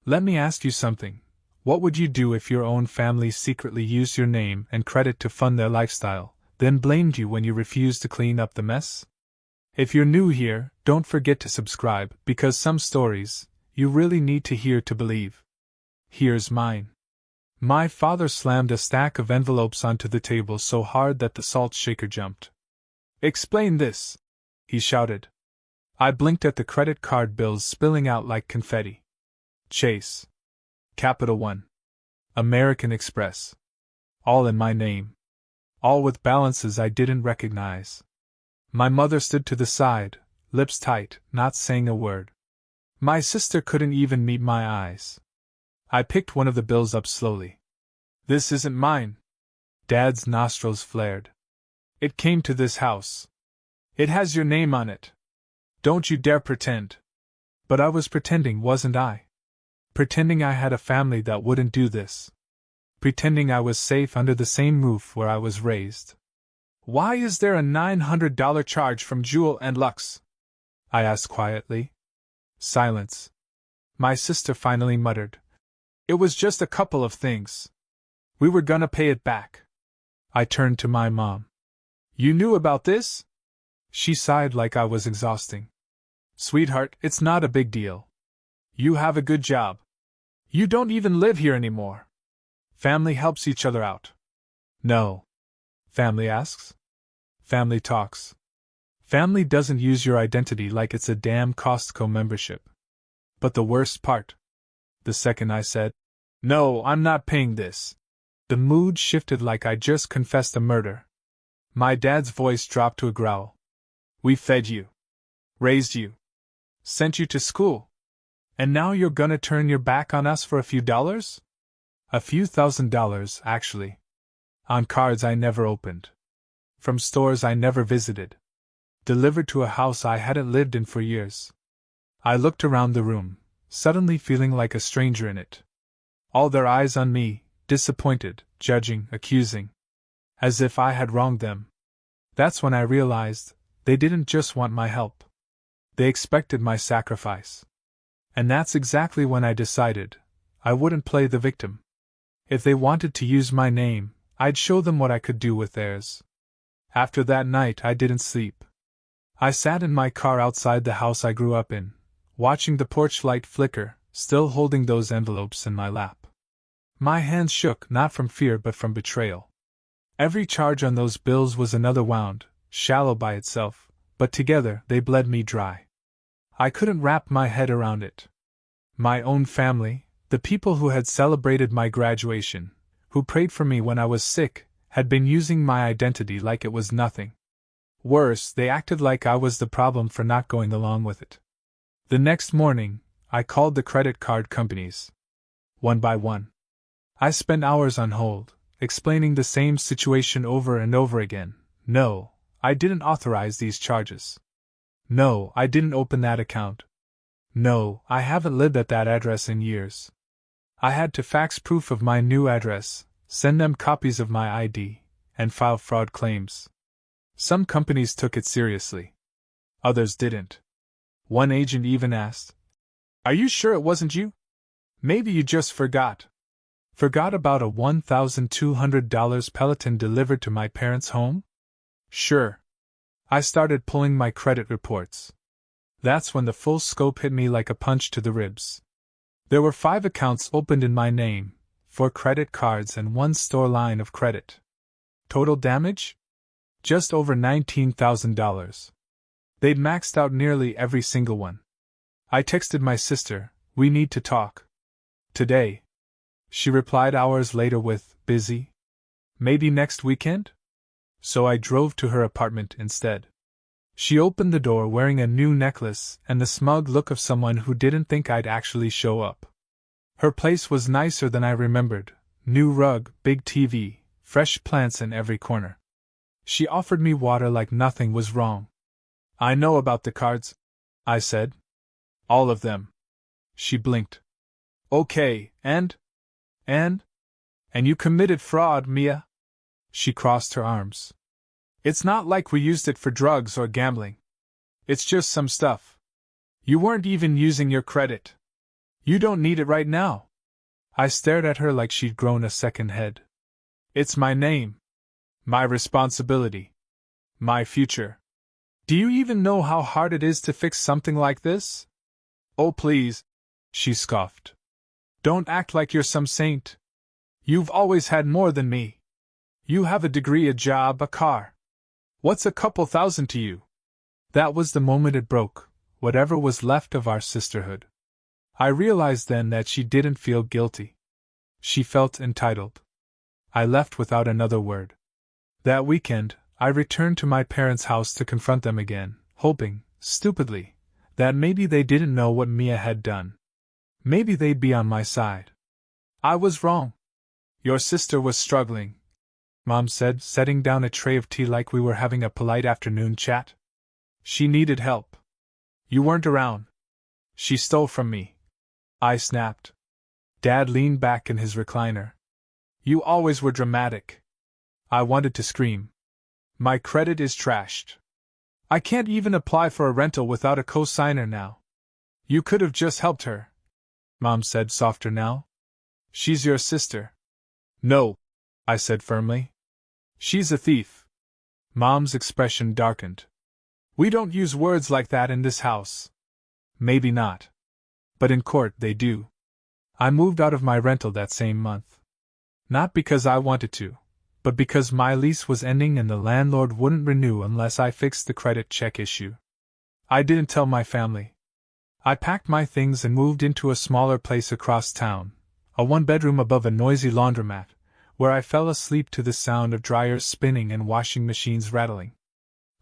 Let me ask you something. What would you do if your own family secretly used your name and credit to fund their lifestyle, then blamed you when you refused to clean up the mess? If you're new here, don't forget to subscribe, because some stories you really need to hear to believe. Here's mine. My father slammed a stack of envelopes onto the table so hard that the salt shaker jumped. "Explain this!" he shouted. I blinked at the credit card bills spilling out like confetti. Chase. Capital One. American Express. All in my name. All with balances I didn't recognize. My mother stood to the side, lips tight, not saying a word. My sister couldn't even meet my eyes. I picked one of the bills up slowly. "This isn't mine." Dad's nostrils flared. "It came to this house. It has your name on it. Don't you dare pretend." But I was pretending, wasn't I? Pretending I had a family that wouldn't do this. Pretending I was safe under the same roof where I was raised. "Why is there a $900 charge from Jewel and Lux?" I asked quietly. Silence. My sister finally muttered. "It was just a couple of things. We were gonna pay it back." I turned to my mom. "You knew about this?" She sighed like I was exhausting. "Sweetheart, it's not a big deal. You have a good job. You don't even live here anymore. Family helps each other out." "No. Family asks. Family talks. Family doesn't use your identity like it's a damn Costco membership." But the worst part. The second I said, "No, I'm not paying this," the mood shifted like I just confessed a murder. My dad's voice dropped to a growl. "We fed you. Raised you. Sent you to school. And now you're gonna turn your back on us for a few dollars?" A few $1,000s, actually. On cards I never opened. From stores I never visited. Delivered to a house I hadn't lived in for years. I looked around the room, suddenly feeling like a stranger in it. All their eyes on me, disappointed, judging, accusing. As if I had wronged them. That's when I realized they didn't just want my help. They expected my sacrifice. And that's exactly when I decided I wouldn't play the victim. If they wanted to use my name, I'd show them what I could do with theirs. After that night I didn't sleep. I sat in my car outside the house I grew up in, watching the porch light flicker, still holding those envelopes in my lap. My hands shook, not from fear but from betrayal. Every charge on those bills was another wound, shallow by itself, but together they bled me dry. I couldn't wrap my head around it. My own family, the people who had celebrated my graduation, who prayed for me when I was sick, had been using my identity like it was nothing. Worse, they acted like I was the problem for not going along with it. The next morning, I called the credit card companies. One by one. I spent hours on hold, explaining the same situation over and over again. No, I didn't authorize these charges. No, I didn't open that account. No, I haven't lived at that address in years. I had to fax proof of my new address, send them copies of my ID, and file fraud claims. Some companies took it seriously. Others didn't. One agent even asked, "Are you sure it wasn't you? Maybe you just forgot." Forgot about a $1,200 Peloton delivered to my parents' home? Sure. I started pulling my credit reports. That's when the full scope hit me like a punch to the ribs. There were 5 accounts opened in my name, 4 credit cards and 1 store line of credit. Total damage? Just over $19,000. They'd maxed out nearly every single one. I texted my sister, "We need to talk." "Today." She replied hours later with, "Busy? Maybe next weekend?" So I drove to her apartment instead. She opened the door wearing a new necklace and the smug look of someone who didn't think I'd actually show up. Her place was nicer than I remembered. New rug, big TV, fresh plants in every corner. She offered me water like nothing was wrong. "I know about the cards," I said. "All of them." She blinked. "Okay, and you committed fraud, Mia?" She crossed her arms. "It's not like we used it for drugs or gambling. It's just some stuff. You weren't even using your credit." You don't need it right now. I stared at her like she'd grown a second head. It's my name. My responsibility. My future. Do you even know how hard it is to fix something like this? Oh, please, she scoffed. Don't act like you're some saint. You've always had more than me. You have a degree, a job, a car. What's a couple thousand to you? That was the moment it broke, whatever was left of our sisterhood. I realized then that she didn't feel guilty. She felt entitled. I left without another word. That weekend, I returned to my parents' house to confront them again, hoping, stupidly, that maybe they didn't know what Mia had done. Maybe they'd be on my side. I was wrong. Your sister was struggling, Mom said, setting down a tray of tea like we were having a polite afternoon chat. She needed help. You weren't around. She stole from me. I snapped. Dad leaned back in his recliner. You always were dramatic. I wanted to scream. My credit is trashed. I can't even apply for a rental without a co-signer now. You could have just helped her, Mom said, softer now. She's your sister. No, I said firmly. She's a thief. Mom's expression darkened. We don't use words like that in this house. Maybe not. But in court they do. I moved out of my rental that same month. Not because I wanted to, but because my lease was ending and the landlord wouldn't renew unless I fixed the credit check issue. I didn't tell my family. I packed my things and moved into a smaller place across town, a one-bedroom above a noisy laundromat, where I fell asleep to the sound of dryers spinning and washing machines rattling.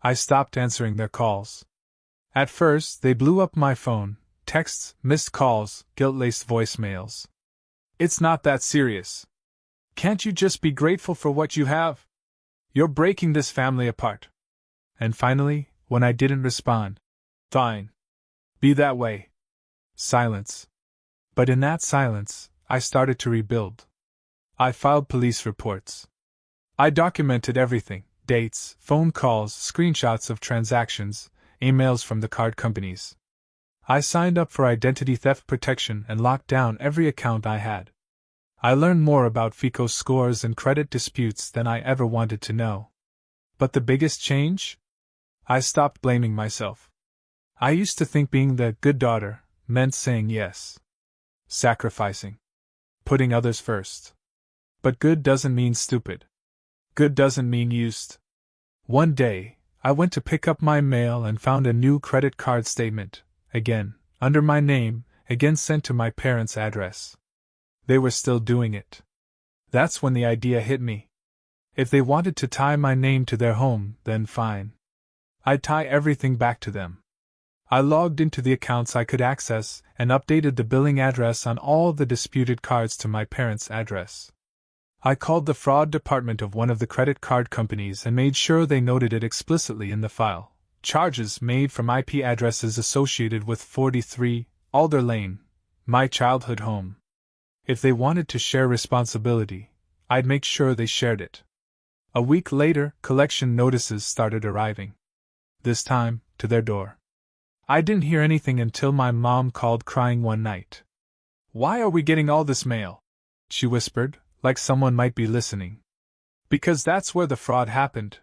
I stopped answering their calls. At first, they blew up my phone, texts, missed calls, guilt-laced voicemails. It's not that serious. Can't you just be grateful for what you have? You're breaking this family apart. And finally, when I didn't respond, fine. Be that way. Silence. But in that silence, I started to rebuild. I filed police reports. I documented everything: dates, phone calls, screenshots of transactions, emails from the card companies. I signed up for identity theft protection and locked down every account I had. I learned more about FICO scores and credit disputes than I ever wanted to know. But the biggest change? I stopped blaming myself. I used to think being the good daughter meant saying yes. Sacrificing. Putting others first. But good doesn't mean stupid. Good doesn't mean used. One day, I went to pick up my mail and found a new credit card statement, again, under my name, again sent to my parents' address. They were still doing it. That's when the idea hit me. If they wanted to tie my name to their home, then fine. I'd tie everything back to them. I logged into the accounts I could access and updated the billing address on all the disputed cards to my parents' address. I called the fraud department of one of the credit card companies and made sure they noted it explicitly in the file. Charges made from IP addresses associated with 43 Alder Lane, my childhood home. If they wanted to share responsibility, I'd make sure they shared it. A week later, collection notices started arriving. This time, to their door. I didn't hear anything until my mom called crying one night. "Why are we getting all this mail?" she whispered, like someone might be listening. "Because that's where the fraud happened,"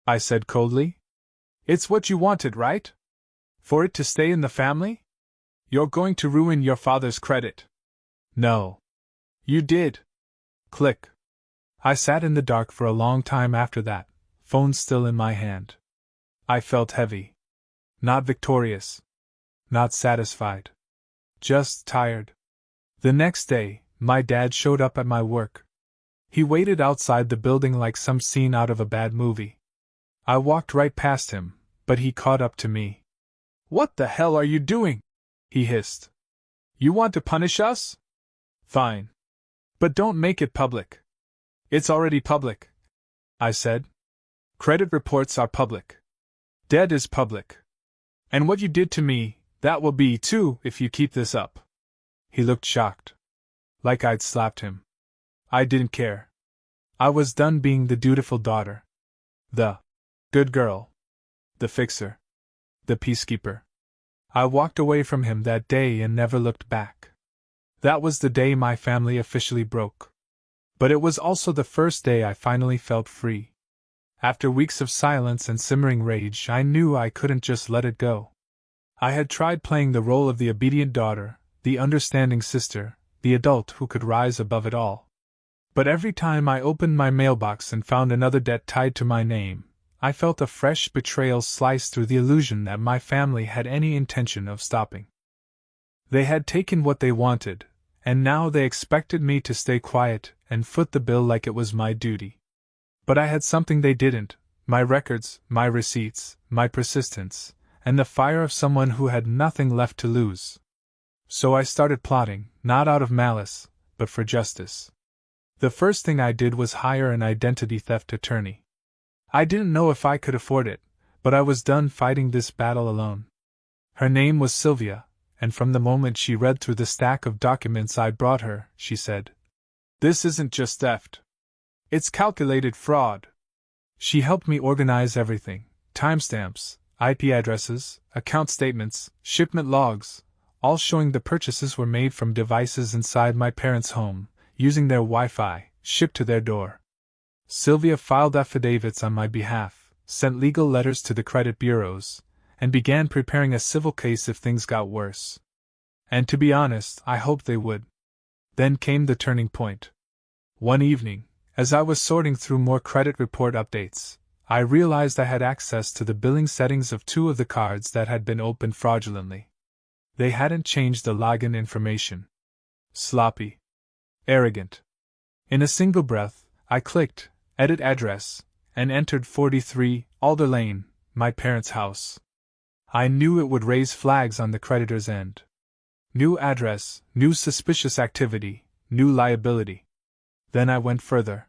I said coldly. "It's what you wanted, right? For it to stay in the family? You're going to ruin your father's credit." "No. You did." Click. I sat in the dark for a long time after that, phone still in my hand. I felt heavy. Not victorious. Not satisfied. Just tired. The next day, my dad showed up at my work. He waited outside the building like some scene out of a bad movie. I walked right past him, but he caught up to me. "What the hell are you doing?" he hissed. "You want to punish us? Fine. But don't make it public." "It's already public," I said. "Credit reports are public. Debt is public. And what you did to me, that will be too if you keep this up." He looked shocked. Like I'd slapped him. I didn't care. I was done being the dutiful daughter. The good girl. The fixer. The peacekeeper. I walked away from him that day and never looked back. That was the day my family officially broke. But it was also the first day I finally felt free. After weeks of silence and simmering rage, I knew I couldn't just let it go. I had tried playing the role of the obedient daughter, the understanding sister, the adult who could rise above it all. But every time I opened my mailbox and found another debt tied to my name, I felt a fresh betrayal slice through the illusion that my family had any intention of stopping. They had taken what they wanted, and now they expected me to stay quiet and foot the bill like it was my duty. But I had something they didn't: my records, my receipts, my persistence, and the fire of someone who had nothing left to lose. So I started plotting, not out of malice, but for justice. The first thing I did was hire an identity theft attorney. I didn't know if I could afford it, but I was done fighting this battle alone. Her name was Sylvia, and from the moment she read through the stack of documents I brought her, she said, "This isn't just theft. It's calculated fraud." She helped me organize everything: timestamps, IP addresses, account statements, shipment logs, all showing the purchases were made from devices inside my parents' home, using their Wi-Fi, shipped to their door. Sylvia filed affidavits on my behalf, sent legal letters to the credit bureaus, and began preparing a civil case if things got worse. And to be honest, I hoped they would. Then came the turning point. One evening, as I was sorting through more credit report updates, I realized I had access to the billing settings of two of the cards that had been opened fraudulently. They hadn't changed the login information. Sloppy. Arrogant. In a single breath, I clicked Edit Address and entered 43 Alder Lane, my parents' house. I knew it would raise flags on the creditor's end. New address, new suspicious activity, new liability. Then I went further.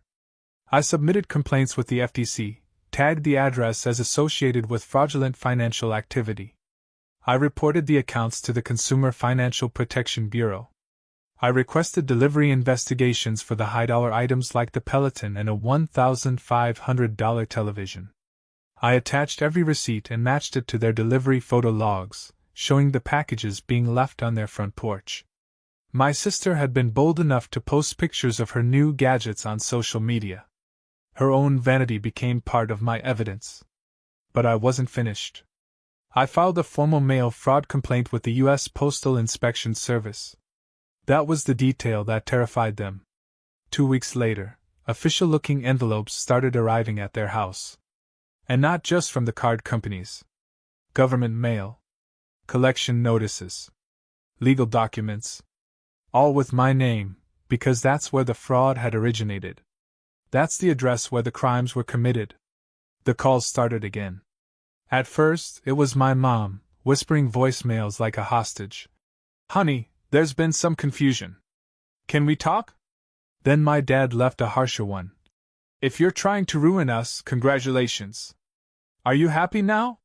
I submitted complaints with the FTC, tagged the address as associated with fraudulent financial activity. I reported the accounts to the Consumer Financial Protection Bureau. I requested delivery investigations for the high-dollar items like the Peloton and a $1,500 television. I attached every receipt and matched it to their delivery photo logs, showing the packages being left on their front porch. My sister had been bold enough to post pictures of her new gadgets on social media. Her own vanity became part of my evidence. But I wasn't finished. I filed a formal mail fraud complaint with the U.S. Postal Inspection Service. That was the detail that terrified them. 2 weeks later, official-looking envelopes started arriving at their house. And not just from the card companies. Government mail. Collection notices. Legal documents. All with my name, because that's where the fraud had originated. That's the address where the crimes were committed. The calls started again. At first, it was my mom, whispering voicemails like a hostage. "Honey, there's been some confusion. Can we talk?" Then my dad left a harsher one. "If you're trying to ruin us, congratulations. Are you happy now?"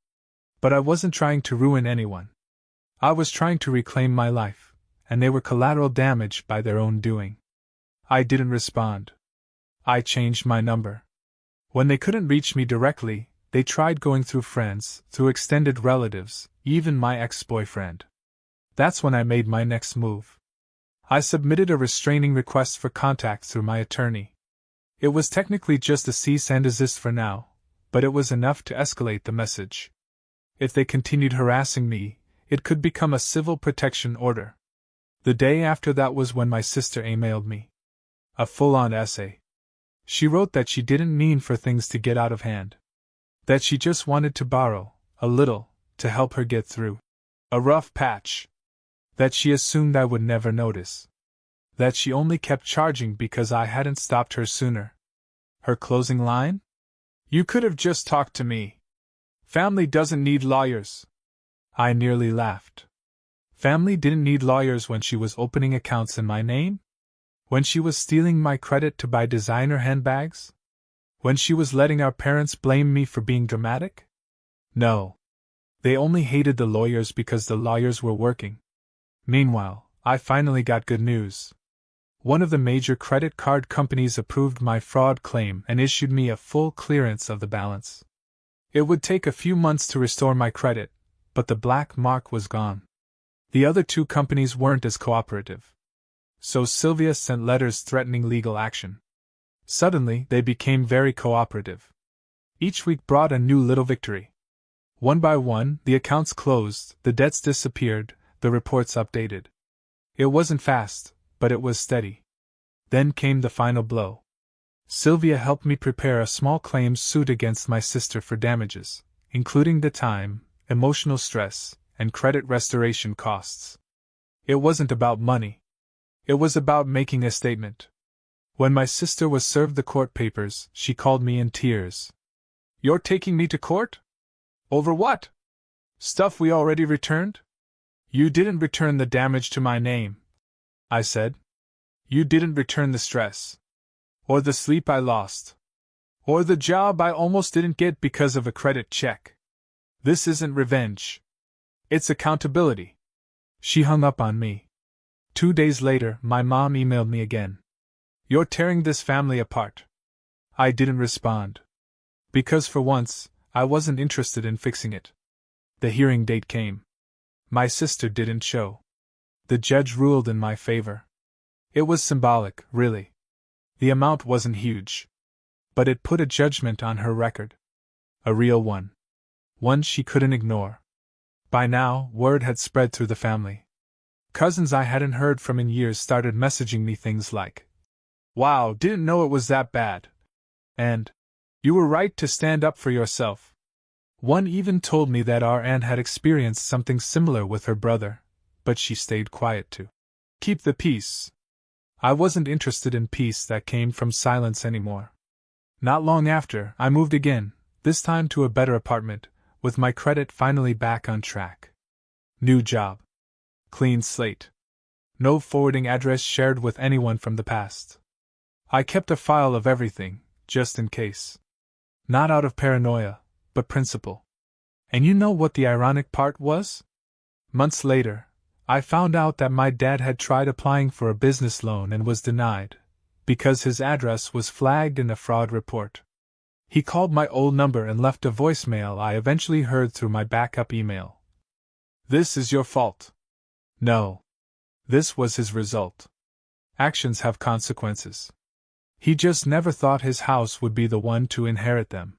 But I wasn't trying to ruin anyone. I was trying to reclaim my life, and they were collateral damage by their own doing. I didn't respond. I changed my number. When they couldn't reach me directly, they tried going through friends, through extended relatives, even my ex-boyfriend. That's when I made my next move. I submitted a restraining request for contact through my attorney. It was technically just a cease and desist for now, but it was enough to escalate the message. If they continued harassing me, it could become a civil protection order. The day after that was when my sister emailed me. A full-on essay. She wrote that she didn't mean for things to get out of hand. That she just wanted to borrow, a little, to help her get through a rough patch. That she assumed I would never notice. That she only kept charging because I hadn't stopped her sooner. Her closing line? "You could have just talked to me. Family doesn't need lawyers." I nearly laughed. Family didn't need lawyers when she was opening accounts in my name? When she was stealing my credit to buy designer handbags? When she was letting our parents blame me for being dramatic? No. They only hated the lawyers because the lawyers were working. Meanwhile, I finally got good news. One of the major credit card companies approved my fraud claim and issued me a full clearance of the balance. It would take a few months to restore my credit, but the black mark was gone. The other two companies weren't as cooperative. so Sylvia sent letters threatening legal action. Suddenly, they became very cooperative. Each week brought a new little victory. One by one, the accounts closed, the debts disappeared, the reports updated. It wasn't fast, but it was steady. Then came the final blow. Sylvia helped me prepare a small claims suit against my sister for damages, including the time, emotional stress, and credit restoration costs. It wasn't about money. It was about making a statement. When my sister was served the court papers, she called me in tears. "You're taking me to court? Over what? Stuff we already returned?" "You didn't return the damage to my name," I said. "You didn't return the stress. Or the sleep I lost. Or the job I almost didn't get because of a credit check. This isn't revenge. It's accountability." She hung up on me. 2 days later, my mom emailed me again. "You're tearing this family apart." I didn't respond. Because for once, I wasn't interested in fixing it. The hearing date came. My sister didn't show. The judge ruled in my favor. It was symbolic, really. The amount wasn't huge. But it put a judgment on her record. A real one. One she couldn't ignore. By now, word had spread through the family. Cousins I hadn't heard from in years started messaging me things like, "Wow, didn't know it was that bad." And, "You were right to stand up for yourself." One even told me that our aunt had experienced something similar with her brother, but she stayed quiet to keep the peace. I wasn't interested in peace that came from silence anymore. Not long after, I moved again, this time to a better apartment, with my credit finally back on track. New job. Clean slate. No forwarding address shared with anyone from the past. I kept a file of everything, just in case. Not out of paranoia, but principle. And you know what the ironic part was? Months later, I found out that my dad had tried applying for a business loan and was denied, because his address was flagged in a fraud report. He called my old number and left a voicemail I eventually heard through my backup email. "This is your fault." No. This was his result. Actions have consequences. He just never thought his house would be the one to inherit them.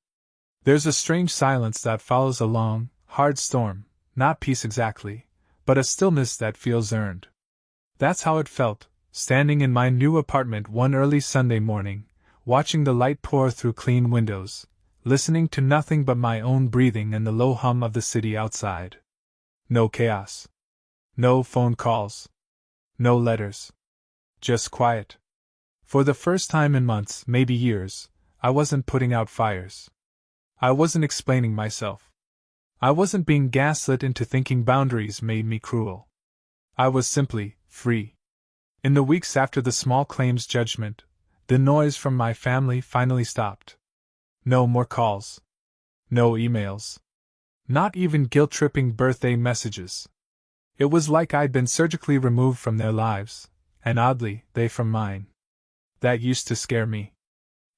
There's a strange silence that follows a long, hard storm, not peace exactly, but a stillness that feels earned. That's how it felt, standing in my new apartment one early Sunday morning, watching the light pour through clean windows, listening to nothing but my own breathing and the low hum of the city outside. No chaos. No phone calls. No letters. Just quiet. For the first time in months, maybe years, I wasn't putting out fires. I wasn't explaining myself. I wasn't being gaslit into thinking boundaries made me cruel. I was simply free. In the weeks after the small claims judgment, the noise from my family finally stopped. No more calls. No emails. Not even guilt-tripping birthday messages. It was like I'd been surgically removed from their lives, and oddly, they from mine. That used to scare me.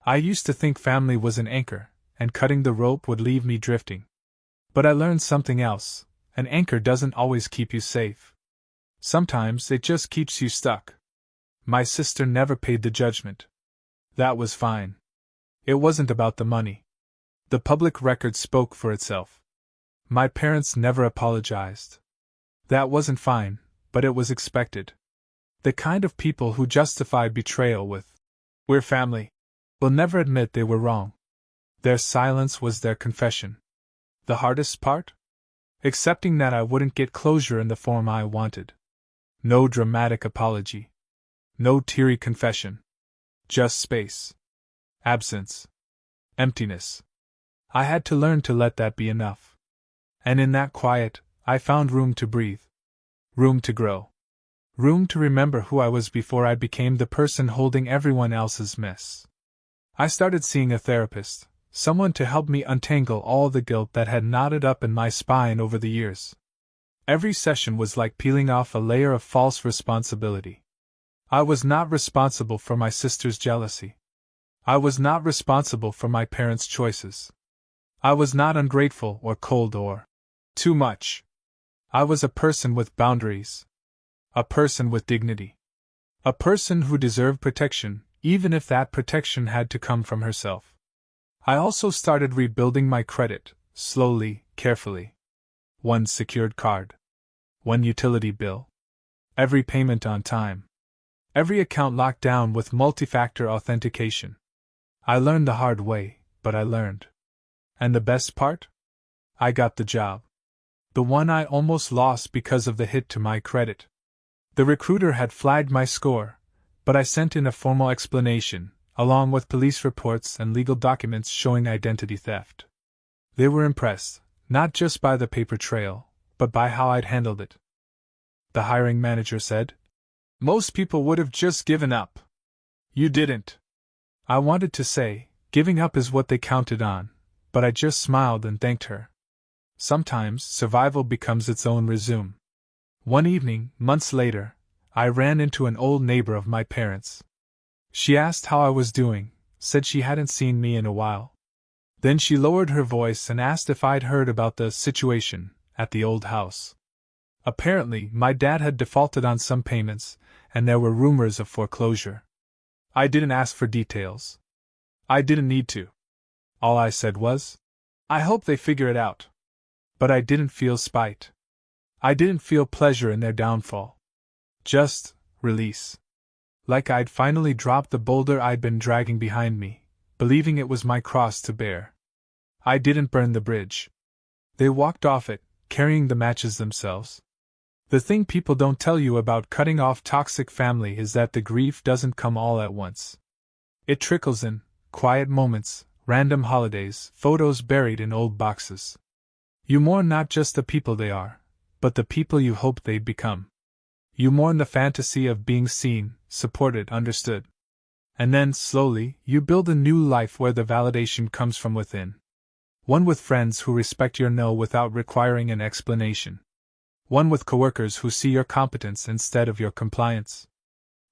I used to think family was an anchor, and cutting the rope would leave me drifting. But I learned something else: an anchor doesn't always keep you safe. Sometimes it just keeps you stuck. My sister never paid the judgment. That was fine. It wasn't about the money. The public record spoke for itself. My parents never apologized. That wasn't fine, but it was expected. The kind of people who justify betrayal with, "We're family," will never admit they were wrong. Their silence was their confession. The hardest part? Accepting that I wouldn't get closure in the form I wanted. No dramatic apology. No teary confession. Just space. Absence. Emptiness. I had to learn to let that be enough. And in that quiet, I found room to breathe. Room to grow. Room to remember who I was before I became the person holding everyone else's mess. I started seeing a therapist, someone to help me untangle all the guilt that had knotted up in my spine over the years. Every session was like peeling off a layer of false responsibility. I was not responsible for my sister's jealousy. I was not responsible for my parents' choices. I was not ungrateful or cold or too much. I was a person with boundaries. A person with dignity. A person who deserved protection, even if that protection had to come from herself. I also started rebuilding my credit, slowly, carefully. One secured card. One utility bill. Every payment on time. Every account locked down with multi-factor authentication. I learned the hard way, but I learned. And the best part? I got the job. The one I almost lost because of the hit to my credit. The recruiter had flagged my score, but I sent in a formal explanation, along with police reports and legal documents showing identity theft. They were impressed, not just by the paper trail, but by how I'd handled it. The hiring manager said, "Most people would have just given up. You didn't." I wanted to say, giving up is what they counted on, but I just smiled and thanked her. Sometimes survival becomes its own resume. One evening, months later, I ran into an old neighbor of my parents'. She asked how I was doing, said she hadn't seen me in a while. Then she lowered her voice and asked if I'd heard about the situation at the old house. Apparently, my dad had defaulted on some payments, and there were rumors of foreclosure. I didn't ask for details. I didn't need to. All I said was, "I hope they figure it out." But I didn't feel spite. I didn't feel pleasure in their downfall. Just release. Like I'd finally dropped the boulder I'd been dragging behind me, believing it was my cross to bear. I didn't burn the bridge. They walked off it, carrying the matches themselves. The thing people don't tell you about cutting off toxic family is that the grief doesn't come all at once. It trickles in, quiet moments, random holidays, photos buried in old boxes. You mourn not just the people they are, but the people you hoped they'd become. You mourn the fantasy of being seen, supported, understood. And then, slowly, you build a new life where the validation comes from within. One with friends who respect your no without requiring an explanation. One with coworkers who see your competence instead of your compliance.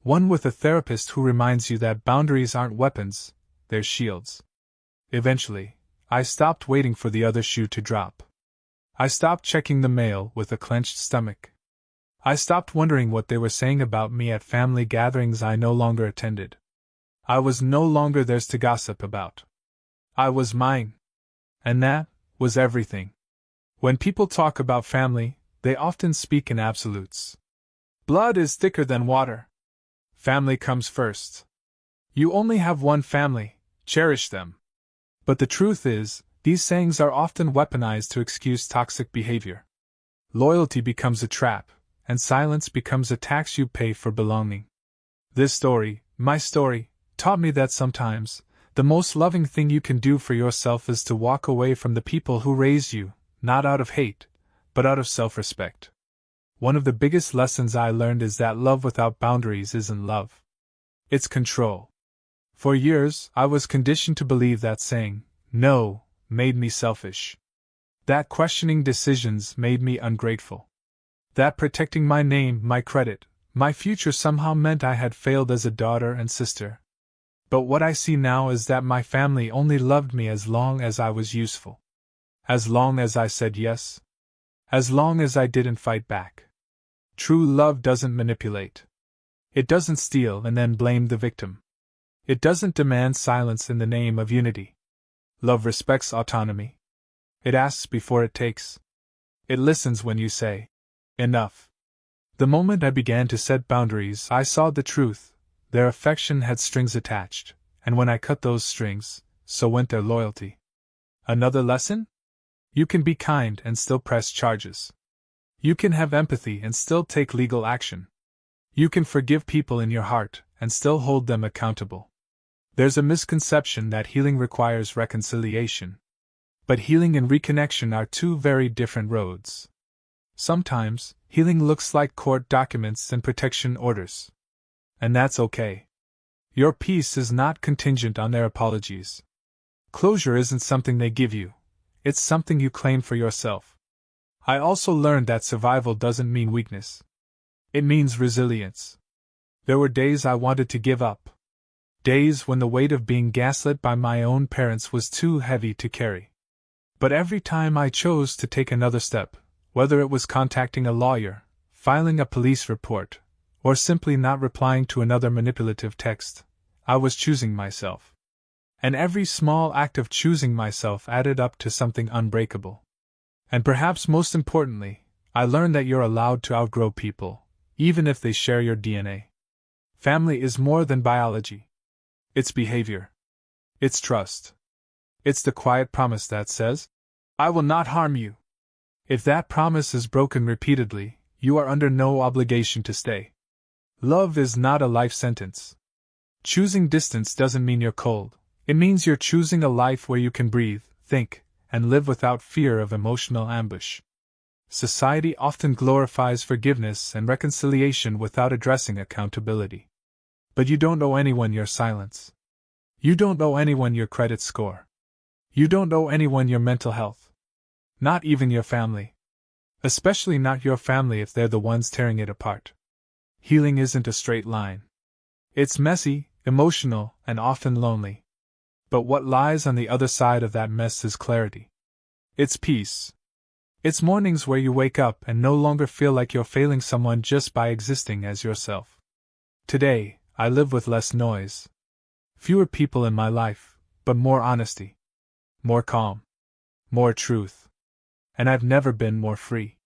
One with a therapist who reminds you that boundaries aren't weapons, they're shields. Eventually, I stopped waiting for the other shoe to drop. I stopped checking the mail with a clenched stomach. I stopped wondering what they were saying about me at family gatherings I no longer attended. I was no longer theirs to gossip about. I was mine. And that was everything. When people talk about family, they often speak in absolutes. Blood is thicker than water. Family comes first. You only have one family, cherish them. But the truth is, these sayings are often weaponized to excuse toxic behavior. Loyalty becomes a trap, and silence becomes a tax you pay for belonging. This story, my story, taught me that sometimes, the most loving thing you can do for yourself is to walk away from the people who raised you, not out of hate, but out of self-respect. One of the biggest lessons I learned is that love without boundaries isn't love. It's control. For years, I was conditioned to believe that saying, no, made me selfish. That questioning decisions made me ungrateful. That protecting my name, my credit, my future somehow meant I had failed as a daughter and sister. But what I see now is that my family only loved me as long as I was useful. As long as I said yes. As long as I didn't fight back. True love doesn't manipulate. It doesn't steal and then blame the victim. It doesn't demand silence in the name of unity. Love respects autonomy. It asks before it takes. It listens when you say, enough. The moment I began to set boundaries, I saw the truth. Their affection had strings attached, and when I cut those strings, so went their loyalty. Another lesson? You can be kind and still press charges. You can have empathy and still take legal action. You can forgive people in your heart and still hold them accountable. There's a misconception that healing requires reconciliation. But healing and reconnection are two very different roads. Sometimes, healing looks like court documents and protection orders. And that's okay. Your peace is not contingent on their apologies. Closure isn't something they give you. It's something you claim for yourself. I also learned that survival doesn't mean weakness. It means resilience. There were days I wanted to give up. Days when the weight of being gaslit by my own parents was too heavy to carry. But every time I chose to take another step, whether it was contacting a lawyer, filing a police report, or simply not replying to another manipulative text. I was choosing myself. And every small act of choosing myself added up to something unbreakable. And perhaps most importantly, I learned that you're allowed to outgrow people, even if they share your DNA. Family is more than biology. It's behavior. It's trust. It's the quiet promise that says, I will not harm you. If that promise is broken repeatedly, you are under no obligation to stay. Love is not a life sentence. Choosing distance doesn't mean you're cold. It means you're choosing a life where you can breathe, think, and live without fear of emotional ambush. Society often glorifies forgiveness and reconciliation without addressing accountability. But you don't owe anyone your silence. You don't owe anyone your credit score. You don't owe anyone your mental health. Not even your family. Especially not your family if they're the ones tearing it apart. Healing isn't a straight line. It's messy, emotional, and often lonely. But what lies on the other side of that mess is clarity. It's peace. It's mornings where you wake up and no longer feel like you're failing someone just by existing as yourself. Today, I live with less noise. Fewer people in my life, but more honesty. More calm. More truth. And I've never been more free.